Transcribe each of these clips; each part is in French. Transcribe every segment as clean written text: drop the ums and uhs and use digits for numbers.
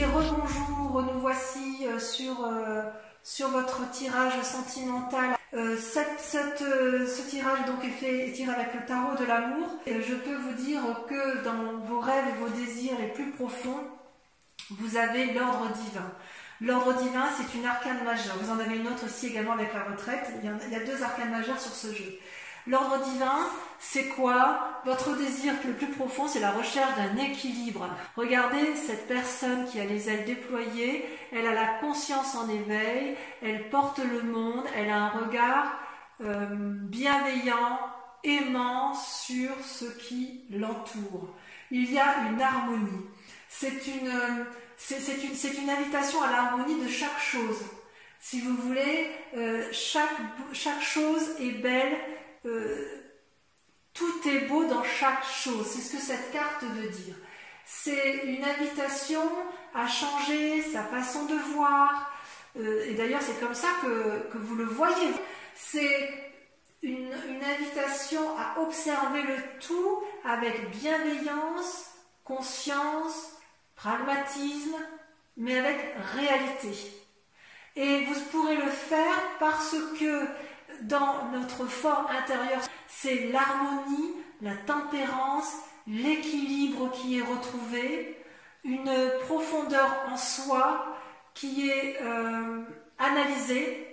rebonjour, nous voici sur votre tirage sentimental. Ce tirage donc est tiré avec le tarot de l'amour. Je peux vous dire que dans vos rêves et vos désirs les plus profonds, vous avez l'ordre divin. L'ordre divin, c'est une arcane majeure. Vous en avez une autre ici également avec la retraite. Il y a deux arcanes majeures sur ce jeu. L'ordre divin, c'est quoi? Votre désir le plus profond, c'est la recherche d'un équilibre. Regardez cette personne qui a les ailes déployées, elle a la conscience en éveil, elle porte le monde, elle a un regard bienveillant, aimant sur ce qui l'entoure. Il y a une harmonie. C'est une invitation à l'harmonie de chaque chose. Si vous voulez, chaque chose est belle. Tout est beau dans chaque chose, c'est ce que cette carte veut dire. C'est une invitation à changer sa façon de voir, et d'ailleurs c'est comme ça que vous le voyez. C'est une invitation à observer le tout avec bienveillance, conscience, pragmatisme, mais avec réalité. Et vous pourrez le faire parce que dans notre fort intérieur, c'est l'harmonie, la tempérance, l'équilibre qui est retrouvé, une profondeur en soi qui est analysée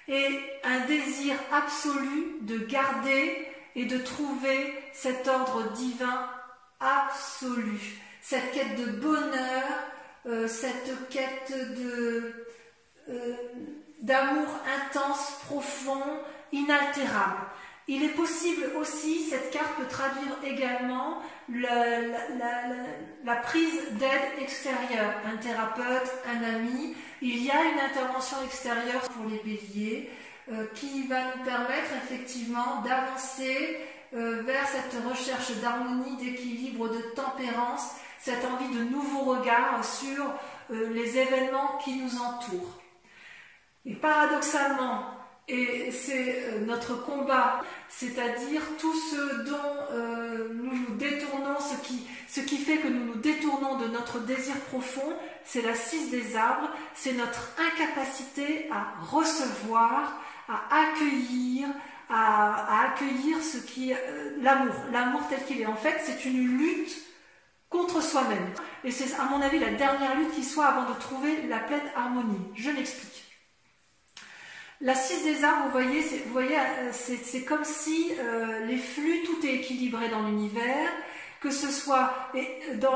et un désir absolu de garder et de trouver cet ordre divin absolu, cette quête de bonheur, cette quête d'amour intense, profond, inaltérable. Il est possible aussi, cette carte peut traduire également la prise d'aide extérieure, un thérapeute, un ami. Il y a une intervention extérieure pour les béliers qui va nous permettre effectivement d'avancer vers cette recherche d'harmonie, d'équilibre, de tempérance, cette envie de nouveaux regards sur les événements qui nous entourent. Et paradoxalement, et c'est notre combat, c'est-à-dire tout ce dont nous nous détournons, ce qui fait que nous nous détournons de notre désir profond, c'est la 6 des arbres, c'est notre incapacité à recevoir, à accueillir ce qui l'amour tel qu'il est. En fait, c'est une lutte contre soi-même. Et c'est à mon avis la dernière lutte qui soit avant de trouver la pleine harmonie. Je m'explique. La 6 des arbres, vous voyez, c'est comme si les flux, tout est équilibré dans l'univers, que ce soit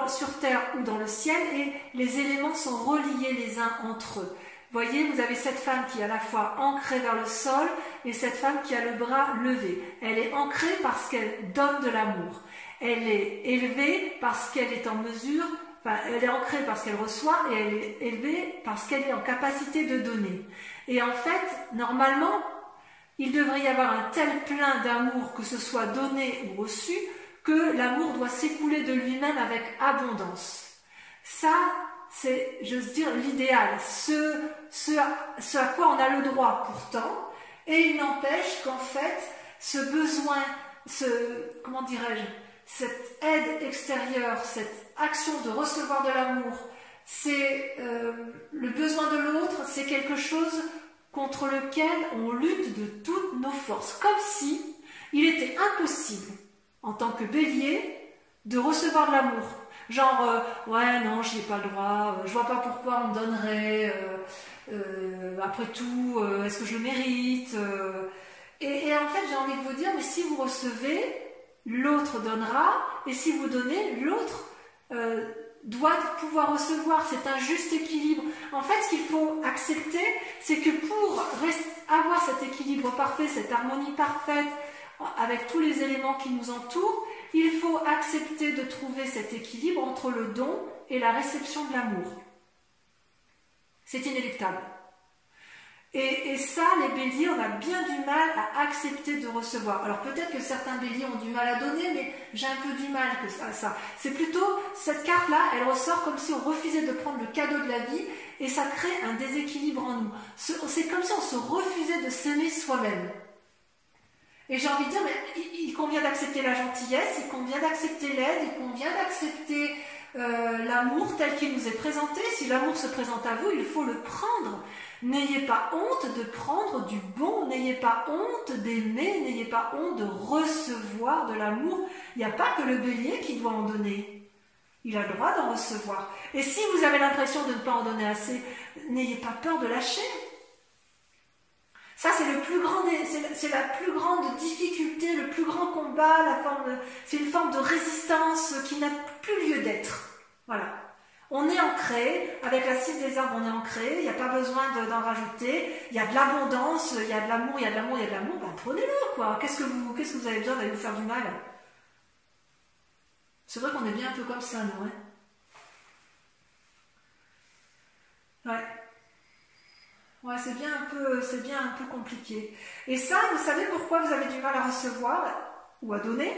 sur Terre ou dans le ciel, et les éléments sont reliés les uns entre eux. Vous voyez, vous avez cette femme qui est à la fois ancrée vers le sol et cette femme qui a le bras levé. Elle est ancrée parce qu'elle donne de l'amour. Elle est élevée parce qu'elle est en mesure, elle est ancrée parce qu'elle reçoit et elle est élevée parce qu'elle est en capacité de donner. Et en fait, normalement, il devrait y avoir un tel plein d'amour, que ce soit donné ou reçu, que l'amour doit s'écouler de lui-même avec abondance. Ça, c'est, j'ose dire, l'idéal, ce à quoi on a le droit pourtant, et il n'empêche qu'en fait, ce besoin, comment dirais-je, cette aide extérieure, cette action de recevoir de l'amour, c'est le besoin de l'autre, c'est quelque chose contre lequel on lutte de toutes nos forces, comme si il était impossible en tant que bélier de recevoir de l'amour. Genre, ouais, non, j'y ai pas le droit, je vois pas pourquoi on me donnerait, après tout, est-ce que je le mérite et en fait, j'ai envie de vous dire, mais si vous recevez, l'autre donnera, et si vous donnez, l'autre doit pouvoir recevoir. C'est un juste équilibre. En fait, ce qu'il faut accepter, c'est que pour avoir cet équilibre parfait, cette harmonie parfaite, avec tous les éléments qui nous entourent, il faut accepter de trouver cet équilibre entre le don et la réception de l'amour. C'est inéluctable. Et ça, les béliers, on a bien du mal à accepter de recevoir. Alors peut-être que certains béliers ont du mal à donner, mais j'ai un peu du mal à ça. C'est plutôt, cette carte-là, elle ressort comme si on refusait de prendre le cadeau de la vie, et ça crée un déséquilibre en nous. C'est comme si on se refusait de s'aimer soi-même. Et j'ai envie de dire, mais il convient d'accepter la gentillesse, il convient d'accepter l'aide, il convient d'accepter l'amour tel qu'il nous est présenté. Si l'amour se présente à vous, il faut le prendre. N'ayez pas honte de prendre du bon, n'ayez pas honte d'aimer, n'ayez pas honte de recevoir de l'amour. Il n'y a pas que le bélier qui doit en donner. Il a le droit d'en recevoir. Et si vous avez l'impression de ne pas en donner assez, n'ayez pas peur de lâcher. Ça, c'est la plus grande difficulté, le plus grand combat, c'est une forme de résistance qui n'a plus lieu d'être. Voilà. On est ancré, avec la cire des arbres, on est ancré, il n'y a pas besoin d'en rajouter, il y a de l'abondance, il y a de l'amour, il y a de l'amour, il y a de l'amour, ben prenez-le, quoi. Qu'est-ce que vous avez besoin d'aller vous faire du mal? C'est vrai qu'on est bien un peu comme ça, nous, hein. Ouais. Ouais, c'est bien un peu compliqué. Et ça, vous savez pourquoi vous avez du mal à recevoir ou à donner?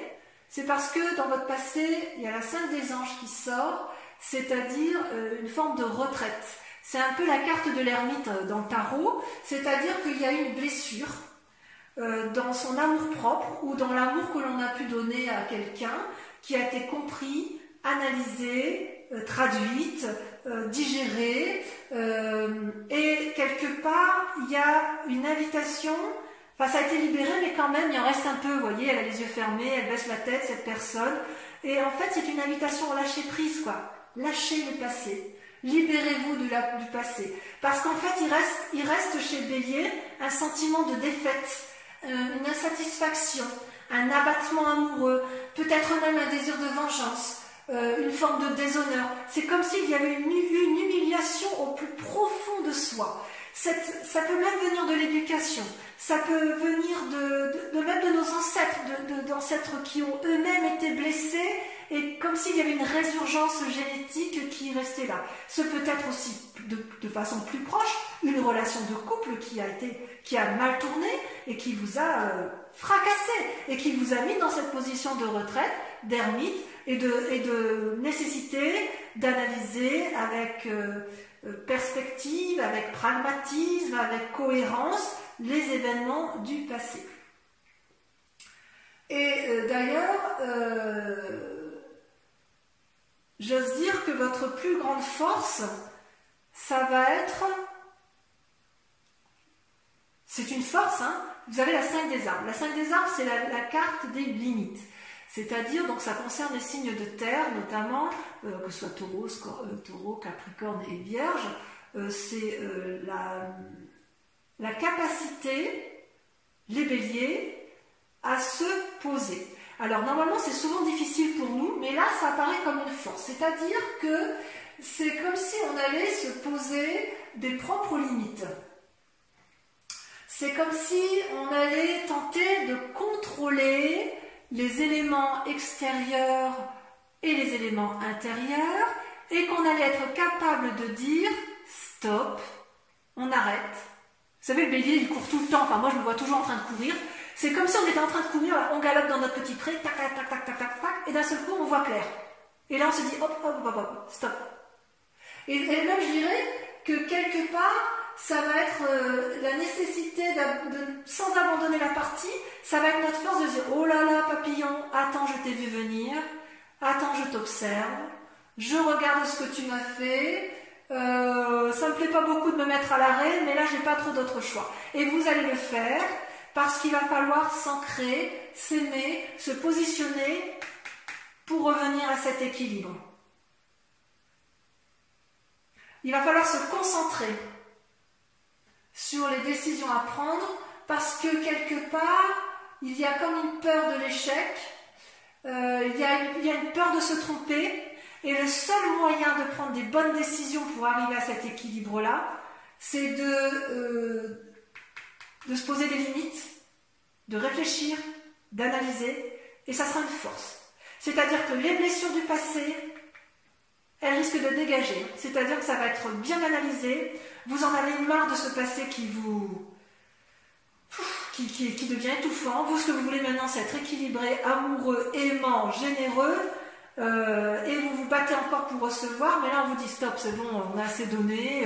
C'est parce que dans votre passé, il y a la Sainte des Anges qui sort, c'est-à-dire une forme de retraite. C'est un peu la carte de l'ermite dans le tarot, c'est-à-dire qu'il y a une blessure dans son amour-propre ou dans l'amour que l'on a pu donner à quelqu'un qui a été compris, analysé, traduite, digérée, et quelque part, il y a une invitation, enfin ça a été libéré, mais quand même, il en reste un peu, vous voyez, elle a les yeux fermés, elle baisse la tête, cette personne, et en fait, c'est une invitation à lâcher prise, quoi. Lâchez le passé. Libérez-vous du passé. Parce qu'en fait, il reste chez le bélier un sentiment de défaite, une insatisfaction, un abattement amoureux, peut-être même un désir de vengeance, une forme de déshonneur. C'est comme s'il y avait une humiliation au plus profond de soi. Ça peut même venir de l'éducation, ça peut venir même de nos ancêtres, d'ancêtres qui ont eux-mêmes été blessés, et comme s'il y avait une résurgence génétique qui restait là. Ce peut être aussi, de façon plus proche, une relation de couple qui a mal tourné et qui vous a fracassé, et qui vous a mis dans cette position de retraite, d'ermite, et de nécessité d'analyser avec perspective, avec pragmatisme, avec cohérence, les événements du passé. Et d'ailleurs, j'ose dire que votre plus grande force, ça va être... C'est une force, hein. Vous avez la 5 des arbres. La 5 des arbres, c'est la carte des limites. C'est-à-dire, donc ça concerne les signes de terre, notamment, que ce soit taureau, capricorne et vierge, c'est la capacité, les béliers, à se poser. Alors normalement c'est souvent difficile pour nous, mais là ça apparaît comme une force. C'est-à-dire que c'est comme si on allait se poser des propres limites. C'est comme si on allait tenter de contrôler les éléments extérieurs et les éléments intérieurs, et qu'on allait être capable de dire stop, on arrête. Vous savez, le bélier il court tout le temps, enfin moi je me vois toujours en train de courir. C'est comme si on était en train de courir, on galope dans notre petit pré, tac, tac, tac, tac, tac, tac, tac, et d'un seul coup on voit clair. Et là on se dit hop, hop, hop, hop, stop. Et même je dirais que quelque part, ça va être la nécessité sans abandonner la partie, ça va être notre force de dire oh là là papillon, attends je t'ai vu venir, attends je t'observe, je regarde ce que tu m'as fait, ça me plaît pas beaucoup de me mettre à l'arrêt, mais là j'ai pas trop d'autre choix. Et vous allez le faire parce qu'il va falloir s'ancrer, s'aimer, se positionner pour revenir à cet équilibre. Il va falloir se concentrer sur les décisions à prendre parce que quelque part, il y a comme une peur de l'échec, il y a une peur de se tromper, et le seul moyen de prendre des bonnes décisions pour arriver à cet équilibre-là, c'est de se poser des limites, de réfléchir, d'analyser, et ça sera une force. C'est-à-dire que les blessures du passé, elles risquent de dégager. C'est-à-dire que ça va être bien analysé, vous en avez marre de ce passé qui devient étouffant. Vous, ce que vous voulez maintenant, c'est être équilibré, amoureux, aimant, généreux, et vous vous battez encore pour recevoir, mais là on vous dit stop, c'est bon, on a assez donné,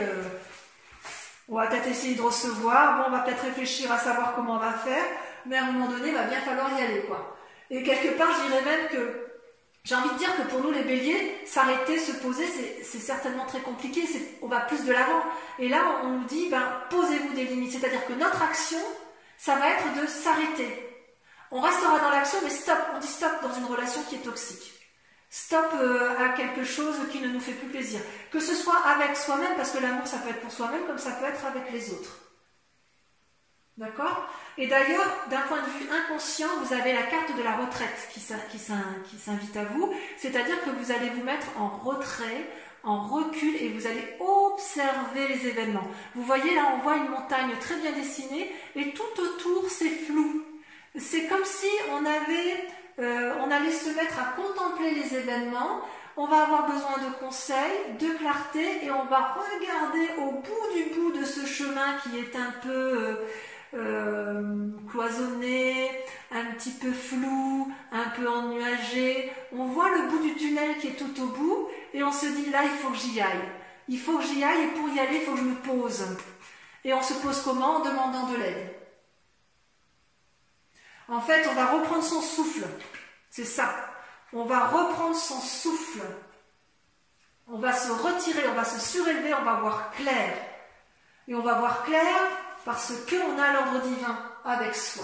on va peut-être essayer de recevoir, bon, on va peut-être réfléchir à savoir comment on va faire, mais à un moment donné, il va bien falloir y aller, quoi. Et quelque part, je dirais même que J'ai envie de dire que pour nous les béliers, s'arrêter, se poser, c'est certainement très compliqué, on va plus de l'avant. Et là, on nous dit, posez-vous des limites, c'est-à-dire que notre action, ça va être de s'arrêter. On restera dans l'action, mais stop, on dit stop dans une relation qui est toxique. Stop à quelque chose qui ne nous fait plus plaisir. Que ce soit avec soi-même, parce que l'amour, ça peut être pour soi-même, comme ça peut être avec les autres. D'accord? Et d'ailleurs, d'un point de vue inconscient, vous avez la carte de la retraite qui s'invite à vous, c'est-à-dire que vous allez vous mettre en retrait, en recul, et vous allez observer les événements. Vous voyez, là, on voit une montagne très bien dessinée, et tout autour, c'est flou. C'est comme si on allait se mettre à contempler les événements, on va avoir besoin de conseils, de clarté, et on va regarder au bout de ce chemin qui est un peu cloisonné, un petit peu flou, un peu ennuagé. On voit le bout du tunnel qui est tout au bout, et on se dit là, il faut que j'y aille. Il faut que j'y aille, et pour y aller, il faut que je me pose. Et on se pose comment? En demandant de l'aide. En fait, on va reprendre son souffle. C'est ça. On va reprendre son souffle. On va se retirer, on va se surélever, on va voir clair. Et on va voir clair parce qu'on a l'ordre divin avec soi.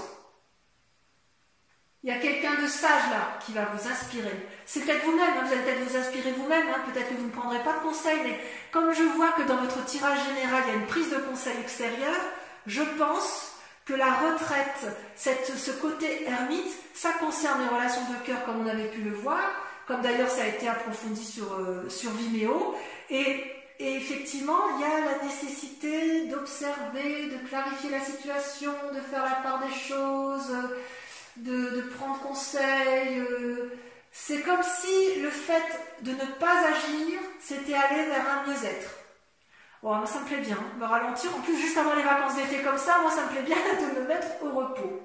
Il y a quelqu'un de sage là qui va vous inspirer. C'est peut-être vous-même, vous allez peut-être vous inspirer vous-même, peut-être que vous ne prendrez pas de conseils, mais comme je vois que dans votre tirage général, il y a une prise de conseil extérieur, je pense que la retraite, ce côté ermite, ça concerne les relations de cœur comme on avait pu le voir, comme d'ailleurs ça a été approfondi sur Vimeo, et effectivement, il y a la nécessité d'observer, de clarifier la situation, de faire la part des choses, de prendre conseil. C'est comme si le fait de ne pas agir, c'était aller vers un mieux-être. Bon, moi ça me plaît bien, me ralentir. En plus, juste avant les vacances d'été comme ça, moi ça me plaît bien de me mettre au repos.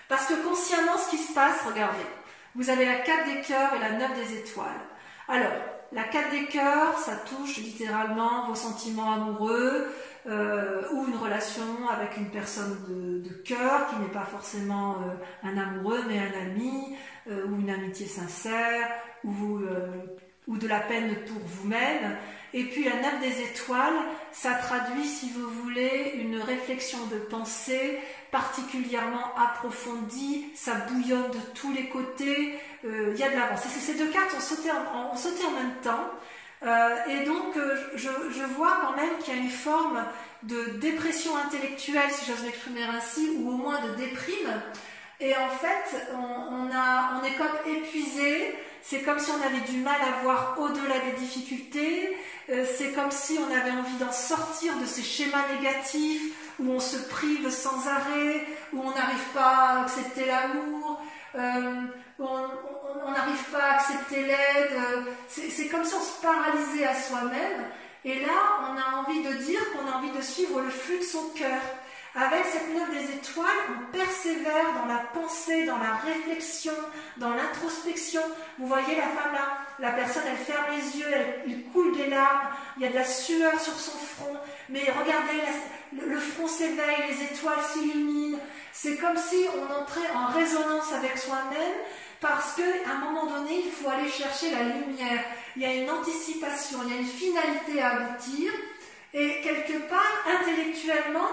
Parce que consciemment, ce qui se passe, regardez, vous avez la 4 des cœurs et la 9 des étoiles. Alors, la 4 des cœurs, ça touche littéralement vos sentiments amoureux ou une relation avec une personne de cœur qui n'est pas forcément un amoureux mais un ami ou une amitié sincère ou de la peine pour vous-même. Et puis la 9 des étoiles, ça traduit, si vous voulez, une réflexion de pensée particulièrement approfondie, ça bouillonne de tous les côtés, il y a de l'avance. Ces deux cartes ont sauté en même temps, et donc je vois quand même qu'il y a une forme de dépression intellectuelle, si j'ose m'exprimer ainsi, ou au moins de déprime, et en fait on est comme épuisé. C'est comme si on avait du mal à voir au-delà des difficultés, c'est comme si on avait envie d'en sortir de ces schémas négatifs où on se prive sans arrêt, où on n'arrive pas à accepter l'amour, on n'arrive pas à accepter l'aide, c'est comme si on se paralysait à soi-même, et là on a envie de dire qu'on a envie de suivre le flux de son cœur. Avec cette 9 des étoiles, on persévère dans la pensée, dans la réflexion, dans l'introspection. Vous voyez la femme là, la personne elle ferme les yeux, il coule des larmes, il y a de la sueur sur son front, mais regardez, le front s'éveille, les étoiles s'illuminent. C'est comme si on entrait en résonance avec soi-même, parce qu'à un moment donné, il faut aller chercher la lumière. Il y a une anticipation, il y a une finalité à aboutir, et quelque part, intellectuellement,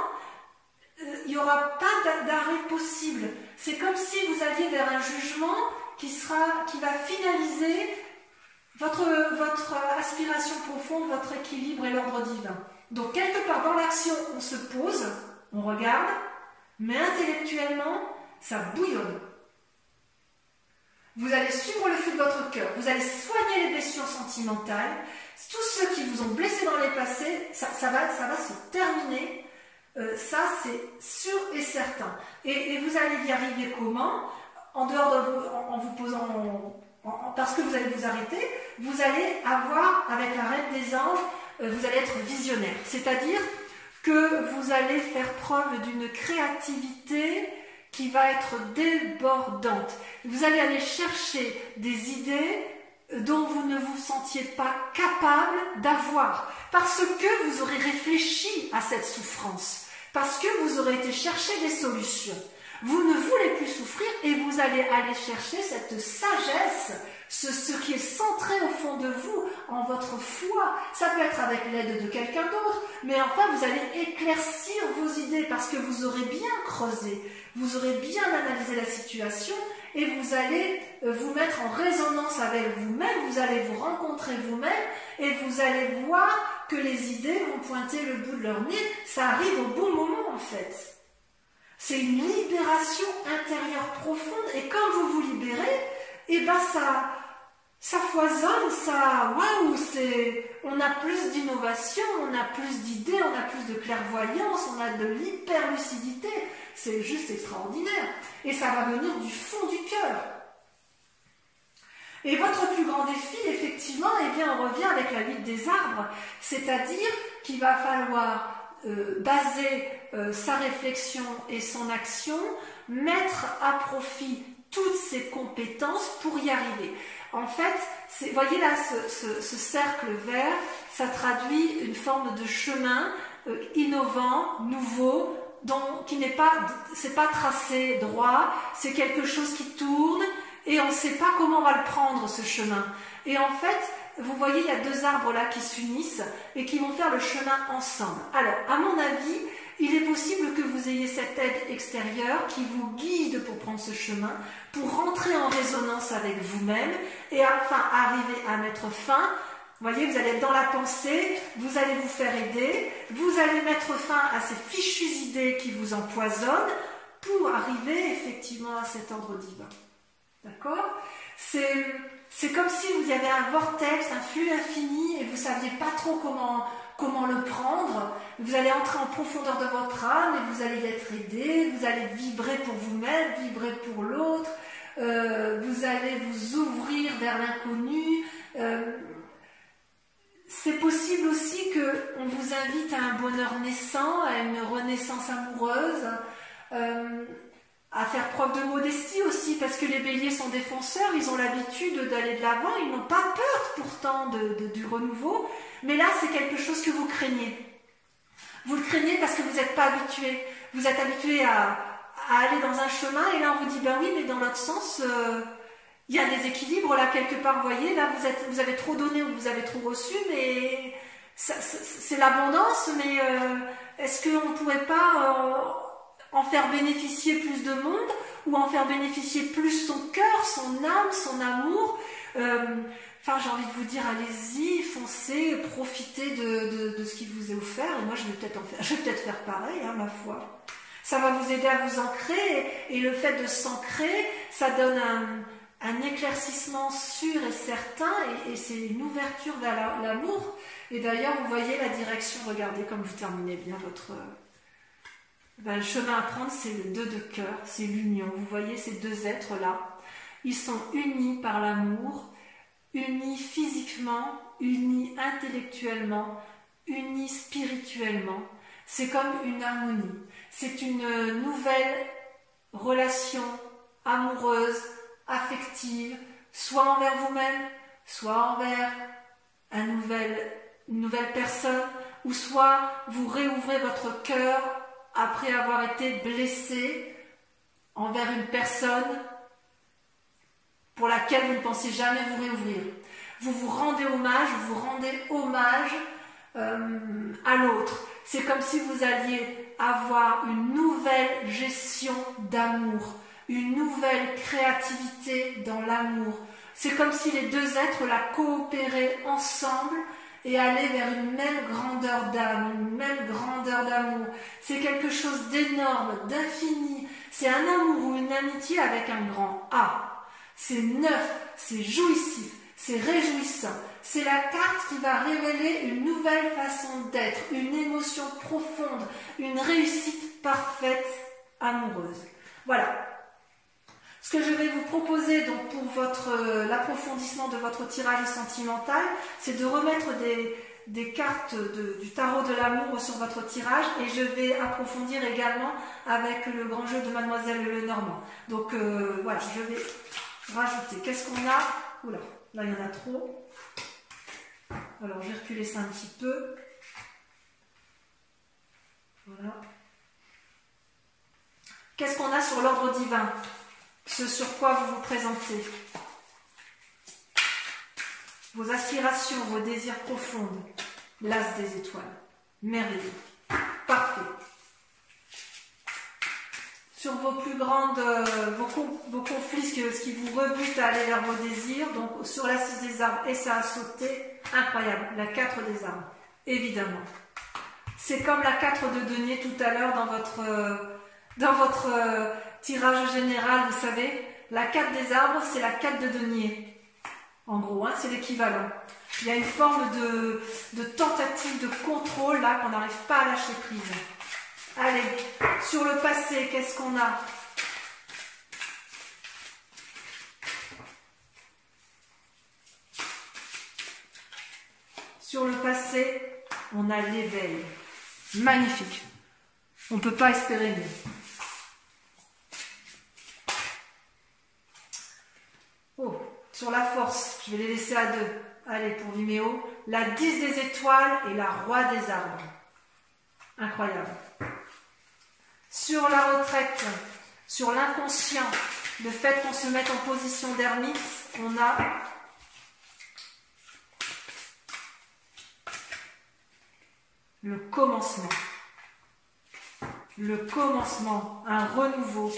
il n'y aura pas d'arrêt possible. C'est comme si vous alliez vers un jugement qui va finaliser votre aspiration profonde, votre équilibre et l'ordre divin. Donc quelque part dans l'action, on se pose, on regarde, mais intellectuellement, ça bouillonne. Vous allez suivre le flux de votre cœur, vous allez soigner les blessures sentimentales, tous ceux qui vous ont blessé dans les passés, ça va se terminer. Ça c'est sûr et certain, et vous allez y arriver comment? En dehors en vous posant parce que vous allez vous arrêter, vous allez avoir avec la reine des anges, vous allez être visionnaire, c'est-à-dire que vous allez faire preuve d'une créativité qui va être débordante. Vous allez aller chercher des idées dont vous ne vous sentiez pas capable d'avoir, parce que vous aurez réfléchi à cette souffrance, parce que vous aurez été chercher des solutions. Vous ne voulez plus souffrir et vous allez aller chercher cette sagesse, ce qui est centré au fond de vous, en votre foi. Ça peut être avec l'aide de quelqu'un d'autre, mais enfin vous allez éclaircir vos idées parce que vous aurez bien creusé, vous aurez bien analysé la situation et vous allez vous mettre en résonance avec vous-même, vous allez vous rencontrer vous-même et vous allez voir que les idées vont pointer le bout de leur nez. Ça arrive au bon moment en fait. C'est une libération intérieure profonde et quand vous vous libérez, eh ben ça foisonne, waouh, on a plus d'innovation, on a plus d'idées, on a plus de clairvoyance, on a de l'hyperlucidité. C'est juste extraordinaire. Et ça va venir du fond du cœur. Et votre plus grand défi, effectivement, eh bien, on revient avec la vie des arbres, c'est-à-dire qu'il va falloir baser sa réflexion et son action, mettre à profit toutes ses compétences pour y arriver. En fait, voyez là, ce cercle vert, ça traduit une forme de chemin innovant, nouveau, qui n'est pas, c'est pas tracé droit, c'est quelque chose qui tourne et on ne sait pas comment on va le prendre ce chemin. Et en fait, vous voyez, il y a deux arbres là qui s'unissent et qui vont faire le chemin ensemble. Alors, à mon avis, il est possible que vous ayez cette aide extérieure qui vous guide pour prendre ce chemin, pour rentrer en résonance avec vous-même et enfin arriver à mettre fin. Vous voyez, vous allez être dans la pensée, vous allez vous faire aider, vous allez mettre fin à ces fichues idées qui vous empoisonnent pour arriver effectivement à cet ordre divin. D'accord ? C'est comme si vous y avait un vortex, un flux infini et vous ne saviez pas trop comment le prendre. Vous allez entrer en profondeur de votre âme et vous allez y être aidé, vous allez vibrer pour vous-même, vibrer pour l'autre, vous allez vous ouvrir vers l'inconnu. C'est possible aussi qu'on vous invite à un bonheur naissant, à une renaissance amoureuse, à faire preuve de modestie aussi, parce que les béliers sont des fonceurs, ils ont l'habitude d'aller de l'avant, ils n'ont pas peur pourtant du renouveau, mais là c'est quelque chose que vous craignez. Vous le craignez parce que vous n'êtes pas habitué. Vous êtes habitué à aller dans un chemin, et là on vous dit, ben oui, mais dans l'autre sens, il y a des équilibres là quelque part, vous voyez, là vous avez trop donné ou vous avez trop reçu, mais c'est l'abondance, mais est-ce qu'on ne pourrait pas en faire bénéficier plus de monde, ou en faire bénéficier plus son cœur, son âme, son amour. Enfin, j'ai envie de vous dire, allez-y, foncez, profitez de ce qui vous est offert, et moi je vais peut-être faire pareil, hein, ma foi. Ça va vous aider à vous ancrer, et le fait de s'ancrer, ça donne un éclaircissement sûr et certain, et c'est une ouverture vers l'amour. Et d'ailleurs, vous voyez la direction, regardez comme vous terminez bien votre... le chemin à prendre, c'est le 2 de cœur, c'est l'union. Vous voyez ces deux êtres-là, ils sont unis par l'amour, unis physiquement, unis intellectuellement, unis spirituellement. C'est comme une harmonie. C'est une nouvelle relation amoureuse, affective, soit envers vous-même, soit envers une nouvelle personne, ou soit vous réouvrez votre cœur après avoir été blessé envers une personne pour laquelle vous ne pensez jamais vous réouvrir. Vous vous rendez hommage à l'autre. C'est comme si vous alliez avoir une nouvelle gestion d'amour, une nouvelle créativité dans l'amour. C'est comme si les deux êtres la coopéraient ensemble et aller vers une même grandeur d'âme, une même grandeur d'amour. C'est quelque chose d'énorme, d'infini. C'est un amour ou une amitié avec un grand A. C'est neuf, c'est jouissif, c'est réjouissant. C'est la carte qui va révéler une nouvelle façon d'être, une émotion profonde, une réussite parfaite, amoureuse. Voilà. Ce que je vais vous proposer donc pour l'approfondissement de votre tirage sentimental, c'est de remettre des cartes du tarot de l'amour sur votre tirage, et je vais approfondir également avec le grand jeu de Mademoiselle Lenormand. Donc voilà, je vais rajouter. Qu'est-ce qu'on a? Oula, là il y en a trop. Alors je vais reculer ça un petit peu. Voilà. Qu'est-ce qu'on a sur l'ordre divin? Ce sur quoi vous vous présentez. Vos aspirations, vos désirs profonds. L'as des étoiles. Merveilleux. Parfait. Sur vos plus grandes, vos conflits, ce qui vous rebute à aller vers vos désirs, donc sur la 6 des arbres, et ça a sauté, incroyable, la 4 des arbres, évidemment. C'est comme la 4 de denier tout à l'heure dans votre tirage général, vous savez, la 4 des arbres, c'est la 4 de denier. En gros, hein, c'est l'équivalent. Il y a une forme de tentative de contrôle là qu'on n'arrive pas à lâcher prise. Allez, sur le passé, qu'est-ce qu'on a? Sur le passé, on a l'éveil. Magnifique. On ne peut pas espérer mieux. Oh, sur la force, je vais les laisser à 2. Allez, pour Vimeo, la 10 des étoiles et la roi des arbres. Incroyable. Sur la retraite, sur l'inconscient, le fait qu'on se mette en position d'ermite, on a le commencement. Le commencement, un renouveau,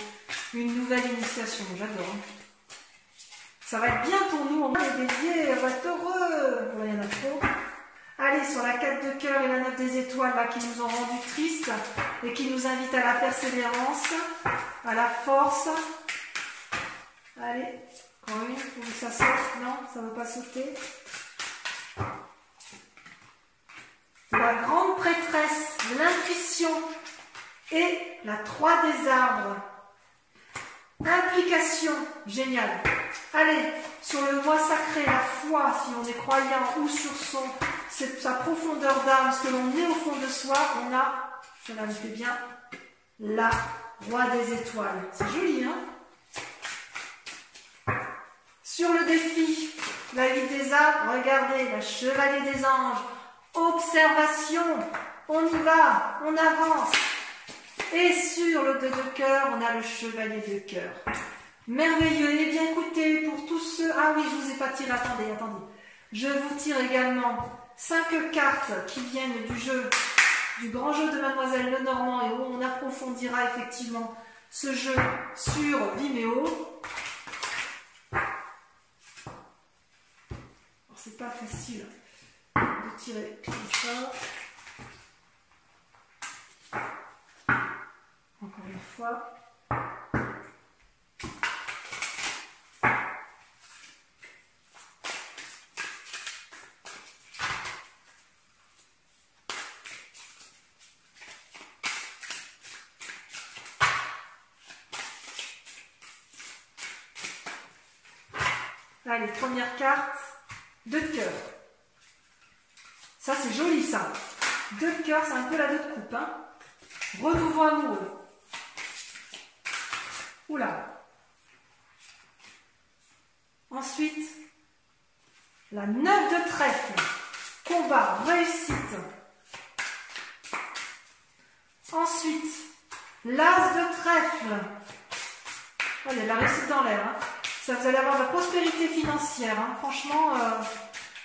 une nouvelle initiation. J'adore. Ça va être bien pour nous, on va les béliers, on va être heureux. Voilà, il y en a trop. Allez, sur la 4 de cœur et la 9 des étoiles, là, qui nous ont rendus tristes et qui nous invitent à la persévérance, à la force. Allez, encore une, faut que ça saute. Non, ça ne veut pas sauter. La grande prêtresse, l'intuition et la 3 des arbres. Implication, génial. Allez, sur le moi sacré, la foi, si on est croyant, ou sur sa profondeur d'âme, ce que l'on est au fond de soi, on a, cela me fait bien, la roi des étoiles. C'est joli, hein? Sur le défi, la vie des arbres, regardez, la chevalier des anges, observation, on y va, on avance. Et sur le 2 de cœur, on a le chevalier de cœur. Merveilleux. Eh bien, écoutez, pour tous ceux... Ah oui, je ne vous ai pas tiré. Attendez. Je vous tire également 5 cartes qui viennent du grand jeu de Mademoiselle Lenormand et où on approfondira effectivement ce jeu sur Vimeo. C'est pas facile de tirer comme ça. Encore une fois. Allez, première carte, 2 de cœur. Ça, c'est joli, ça. 2 de cœur, c'est un peu la 2 de coupe. Hein. Renouveau amoureux. Oula. Ensuite, la 9 de trèfle. Combat, réussite. Ensuite, l'as de trèfle. Oh, il y a de la réussite dans l'air. Hein. Ça, vous allez avoir de la prospérité financière. Hein. Franchement,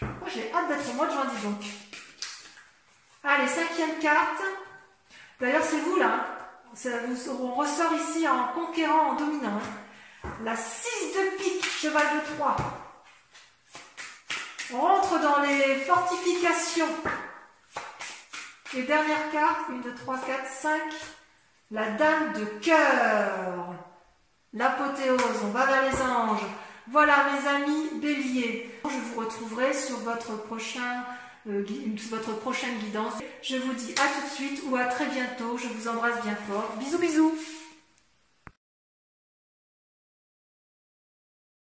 moi j'ai hâte d'être au mois de juin, dis donc. Allez, 5e carte. D'ailleurs, c'est vous là. On ressort ici en conquérant, en dominant. Hein. La 6 de pique, cheval de Troie. On rentre dans les fortifications. Et dernière carte, 1, 2, 3, 4, 5. La dame de cœur. L'apothéose, on va vers les anges. Voilà mes amis béliers. Je vous retrouverai sur votre prochaine guidance. Je vous dis à tout de suite ou à très bientôt. Je vous embrasse bien fort. Bisous bisous.